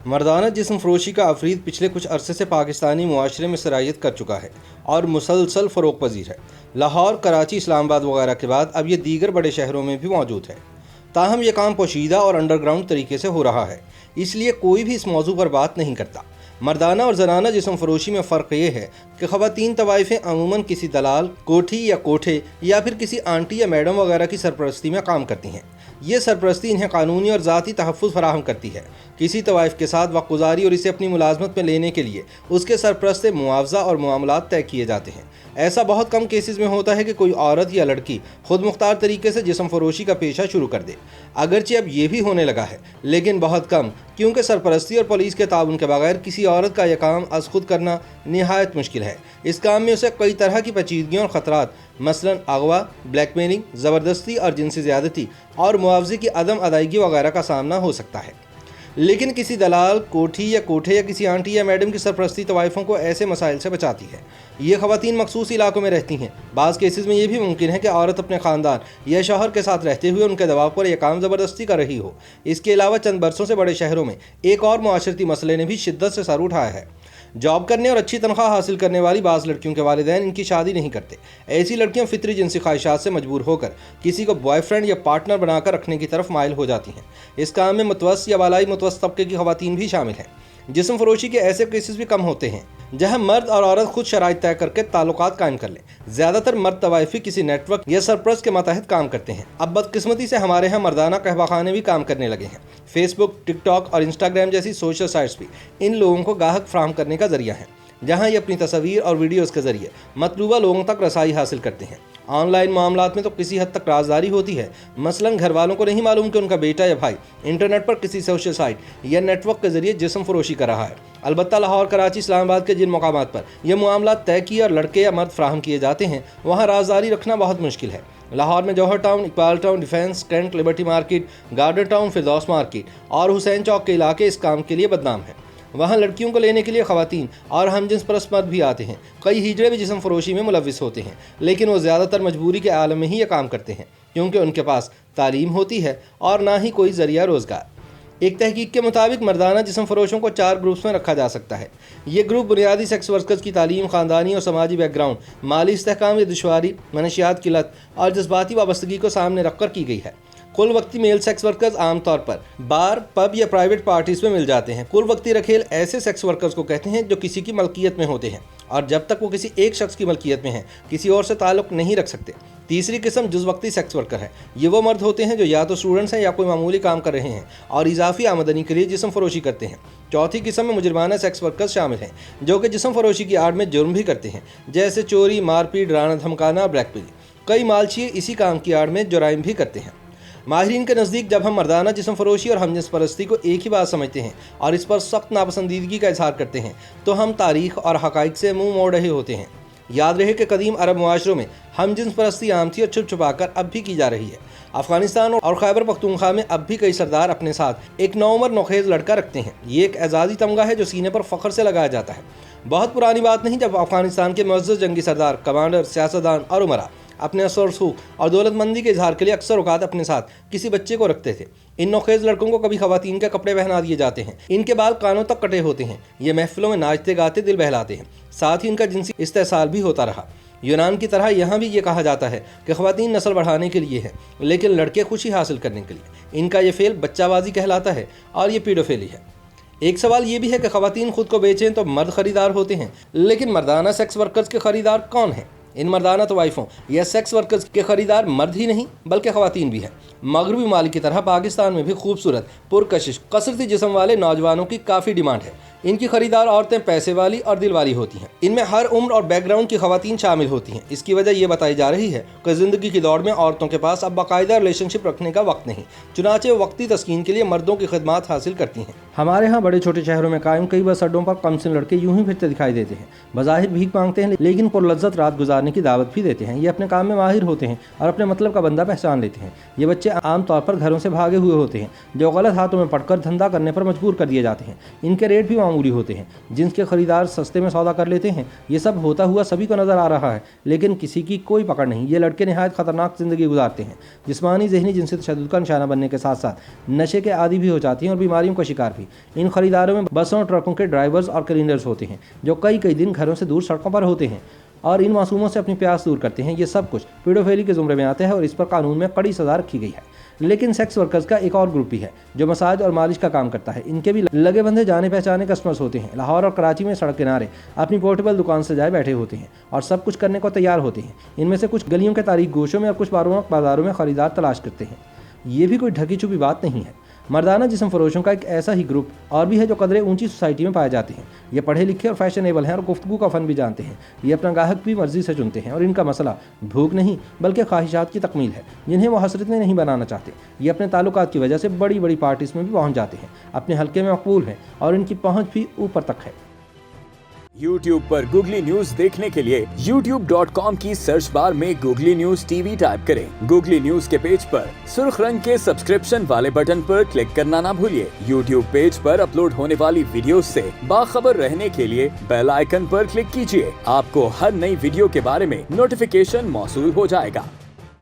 मर्दाना जिस्म फरोशी का अफरीद पिछले कुछ अरसे से पाकिस्तानी मुआशरे में सराहियत कर चुका है और मुसलसल फ़रोग़ पजीर है। लाहौर, कराची, इस्लामाबाद वगैरह के बाद अब ये दीगर बड़े शहरों में भी मौजूद है। ताहम यह काम पोशीदा और अंडरग्राउंड तरीके से हो रहा है, इसलिए कोई भी इस मौजू पर बात नहीं करता। मर्दाना और जनाना जिस्म फरोशी में फ़र्क ये है कि ख़वातीन तवाइफ़ें अमूमन किसी दलाल, कोठी या कोठे या फिर किसी आंटी या मैडम वगैरह की सरपरस्ती में काम करती हैं। ये सरपरस्ती इन्हें कानूनी और ज़ाती तहफ़्फ़ुज़ फराहम करती है। किसी तवाइफ़ के साथ वक्त गुज़ारी और इसे अपनी मुलाजमत में लेने के लिए उसके सरपरस्त से मुआवजा और मामलात तय किए जाते हैं। ऐसा बहुत कम केसेस में होता है कि कोई औरत या लड़की खुद मुख्तार तरीके से जिस्म फरोशी का पेशा शुरू कर दे। अगरचे अब ये भी होने लगा है, लेकिन बहुत कम, क्योंकि सरपरस्ती और पुलिस के ताउन के बगैर किसी औरत का यह काम अज़ खुद करना नहायत मुश्किल है। इस काम में उसे कई तरह की पेचीदगियों और ख़तरात, मसलन अगवा, ब्लैकमेलिंग, ज़बरदस्ती और जिनसी ज़्यादती और मुआवजे की अदम अदायगी वगैरह का सामना हो सकता है। लेकिन किसी दलाल, कोठी या कोठे या किसी आंटी या मैडम की सरपरस्ती तवाइफ़ों को ऐसे मसाइल से बचाती है। ये ख़वातीन मखसूस इलाकों में रहती हैं। बाज़ केसेस में यह भी मुमकिन है कि औरत अपने ख़ानदान या शौहर के साथ रहते हुए उनके दबाव पर यह काम ज़बरदस्ती कर रही हो। इसके अलावा चंद बरसों से बड़े शहरों में एक और मुआशरती मसले ने भी शिद्दत से सर उठाया है। जॉब करने और अच्छी तनख्वाह हासिल करने वाली बाज़ लड़कियों के वालिदैन इनकी शादी नहीं करते। ऐसी लड़कियां फितरी जिनसी ख्वाहिशात से मजबूर होकर किसी को बॉयफ्रेंड या पार्टनर बनाकर रखने की तरफ माइल हो जाती हैं। इस काम में मुतवस्सित या बालाई मुतवस्सित तबके की ख़वातीन भी शामिल हैं। जिस्म फरोशी के ऐसे केसेस भी कम होते हैं जहां मर्द और औरत खुद शराइत तय करके ताल्लुकात कायम कर लें। ज़्यादातर मर्द तवाइफ़ी किसी नेटवर्क या सरपरस्त के मातहत काम करते हैं। अब बदकिस्मती से हमारे यहाँ मर्दाना कहवाखाने भी काम करने लगे हैं। फेसबुक, टिकटॉक और इंस्टाग्राम जैसी सोशल साइट्स भी इन लोगों को गाहक फ्राहम करने का जरिया है, जहाँ ये अपनी तस्वीर और वीडियोज़ के ज़रिए मतलूबा लोगों तक रसाई हासिल करते हैं। ऑनलाइन मामलात में तो किसी हद तक राजदारी होती है। मसलन घर वालों को नहीं मालूम कि उनका बेटा या भाई इंटरनेट पर किसी सोशल साइट या नेटवर्क के ज़रिए जिस्म फरोशी कर रहा है। अलबत्ता लाहौर, कराची, इस्लामाबाद के जिन मकामात पर यह मामलात तय किए और लड़के या मर्द फ्राहम किए जाते हैं, वहाँ राजदारी रखना बहुत मुश्किल है। लाहौर में Johar Town, Iqbal Town, Defence, Cantt, Liberty Market, Garden Town, Firdous Market और हुसैन चौक के इलाके इस काम के लिए बदनाम हैं। वहाँ लड़कियों को लेने के लिए ख़वातीन और हमजिन्स परस्त मर्द भी आते हैं। कई हिजड़े भी जिस्म फरोशी में मुलविस होते हैं, लेकिन वो ज़्यादातर मजबूरी के आलम में ही ये काम करते हैं, क्योंकि उनके पास तालीम होती है और ना ही कोई ज़रिया रोज़गार। एक तहकीक के मुताबिक मर्दाना जिस्म फरोशों को 4 ग्रुप्स में रखा जा सकता है। ये ग्रुप बुनियादी सेक्स वर्कर्स की तालीम, ख़ानदानी और समाजी बैकग्राउंड, माली इस्तेहकाम या दुश्वारी, मनशियात की लत और जज्बाती वाबस्तगी को सामने रखकर की गई है। कुल वक्ती मेल सेक्स वर्कर्स आमतौर पर बार, पब या प्राइवेट पार्टीज में मिल जाते हैं। कुल वक्ती रखेल ऐसे सेक्स वर्कर्स को कहते हैं जो किसी की मलकियत में होते हैं और जब तक वो किसी एक शख्स की मलकियत में हैं, किसी और से ताल्लुक़ नहीं रख सकते। तीसरी किस्म जुज़ वक्ती सेक्स वर्कर है। ये वो मर्द होते हैं जो या तो स्टूडेंट्स हैं या कोई मामूली काम कर रहे हैं और इजाफी आमदनी के लिए जिस्म फरोशी करते हैं। चौथी किस्म में मुजरमाना सेक्स वर्कर्स शामिल हैं, जो कि जिस्म फरोशी की आड़ में जुर्म भी करते हैं, जैसे चोरी, मारपीट, डराना धमकाना, ब्लैकमेलिंग। कई मालचिए इसी काम की आड़ में जुराइम भी करते हैं। माहिरीन के नज़दीक जब हम मर्दाना जिस्म फरोशी और हमजिन्स परस्ती को एक ही बात समझते हैं और इस पर सख्त नापसंदीदगी का इजहार करते हैं, तो हम तारीख़ और हक़ाइक़ से मुँह मोड़ रहे होते हैं। याद रहे कि कदीम अरब मुआशरों में हमजिन्स परस्ती आम थी और छुप छुपाकर अब भी की जा रही है। अफ़गानिस्तान और खैबर पख्तूनख्वा में अब भी कई सरदार अपने साथ एक नौउम्र नौखेज़ लड़का रखते हैं। ये एक एजाज़ी तमगा है जो सीने पर फ़ख्र से लगाया जाता है। बहुत पुरानी बात नहीं जब अफ़गानिस्तान के मुअज़्ज़ज़ जंगी सरदार, कमांडर, सियासतदान और उमरा अपने असर सूख और दौलतमंदी के इजहार के लिए अक्सर औकात अपने साथ किसी बच्चे को रखते थे। इन नौखेज़ लड़कों को कभी ख़वातीन के कपड़े पहना दिए जाते हैं। इनके बाल कानों तक कटे होते हैं। ये महफिलों में नाचते गाते दिल बहलाते हैं। साथ ही इनका जिनसी इस्तेसाल भी होता रहा। यूनान की तरह यहाँ भी ये कहा जाता है कि ख़वातीन नस्ल बढ़ाने के लिए है, लेकिन लड़के खुशी हासिल करने के लिए। इनका ये फेल बच्चाबाजी कहलाता है और ये पीडोफिली है। एक सवाल ये भी है कि ख़वातीन खुद को बेचें तो मर्द ख़रीदार होते हैं, लेकिन मर्दाना सेक्स वर्कर्स के ख़रीदार कौन हैं? इन मर्दाना तवाइफ़ों या सेक्स वर्कर्स के ख़रीदार मर्द ही नहीं बल्कि ख़वातीन भी हैं। मगरबी मालिक की तरह पाकिस्तान में भी खूबसूरत, पुरकशिश, कसरती जिस्म वाले नौजवानों की काफ़ी डिमांड है। इनकी ख़रीदार औरतें पैसे वाली और दिल वाली होती हैं। इनमें हर उम्र और बैकग्राउंड की ख़वातीन शामिल होती हैं। इसकी वजह यह बताई जा रही है कि ज़िंदगी की दौड़ में औरतों के पास अब बाकायदा रिलेशनशिप रखने का वक्त नहीं, चुनाचे वक्ती तस्कीन के लिए मर्दों की खिदमात हासिल करती हैं। हमारे यहाँ बड़े छोटे शहरों में कायम कई बस अड्डों पर कमसिन लड़के यूं ही फिरते दिखाई देते हैं। बज़ाहिर भीख मांगते हैं, लेकिन पुरलज़्ज़त रात गुजारने की दावत भी देते हैं। ये अपने काम में माहिर होते हैं और अपने मतलब का बंदा पहचान लेते हैं। ये बच्चे आमतौर पर घरों से भागे हुए होते हैं, जो गलत हाथों में पड़कर धंधा करने पर मजबूर कर दिए जाते हैं। इनके रेट भी मामूली होते हैं, जिनके खरीदार सस्ते में सौदा कर लेते हैं। ये सब होता हुआ सभी को नज़र आ रहा है, लेकिन किसी की कोई पकड़ नहीं। ये लड़के नहायत ख़तरनाक ज़िंदगी गुजारते हैं। जिस्मानी, ज़हनी, जिनसी तशद्दुद का निशाना बनने के साथ साथ नशे के आदी भी हो जाती हैं और बीमारियों का शिकार भी। होगी। इन खरीदारों में बसों और ट्रकों के ड्राइवर्स और क्लीनर्स होते हैं जो कई दिन घरों से दूर सड़कों पर होते हैं और इन मासूमों से अपनी प्यास दूर करते हैं। ये सब कुछ पीडोफिली के ज़ुमरे में आता है और इस पर कानून में कड़ी सज़ा रखी गई है। लेकिन सेक्स वर्कर्स का एक और ग्रुप भी है जो मसाज और मालिश का काम करता है। इनके भी लगे बंधे जाने पहचाने कस्टमर्स होते हैं। लाहौर और कराची में सड़क किनारे अपनी पोर्टेबल दुकान सजाए बैठे होते हैं और सब कुछ करने को तैयार होते हैं। इनमें से कुछ गलियों के तारीख गोशों में और कुछ बाज़ारों में खरीदार तलाश करते हैं। ये भी कोई ढकी छुपी बात नहीं है। मर्दाना जिस्म फरोशों का एक ऐसा ही ग्रुप और भी है जो कदरे ऊंची सोसाइटी में पाए जाते हैं। ये पढ़े लिखे और फैशनेबल हैं और गुफ्तगू का फ़न भी जानते हैं। ये अपना गाहक भी मर्जी से चुनते हैं और इनका मसला भूख नहीं बल्कि ख्वाहिशात की तकमील है जिन्हें वो हसरत में नहीं बनाना चाहते। ये अपने ताल्लुकात की वजह से बड़ी पार्टीज़ में भी पहुँच जाते हैं। अपने हल्के में मकबूल हैं और इनकी पहुँच भी ऊपर तक है। YouTube पर गूगली न्यूज देखने के लिए youtube.com की सर्च बार में गूगली न्यूज टीवी टाइप करें। गूगली न्यूज के पेज पर सुर्ख रंग के सब्सक्रिप्शन वाले बटन पर क्लिक करना ना भूलिए। YouTube पेज पर अपलोड होने वाली वीडियोस से बाखबर रहने के लिए बेल आइकन पर क्लिक कीजिए। आपको हर नई वीडियो के बारे में नोटिफिकेशन मौसूल हो जाएगा।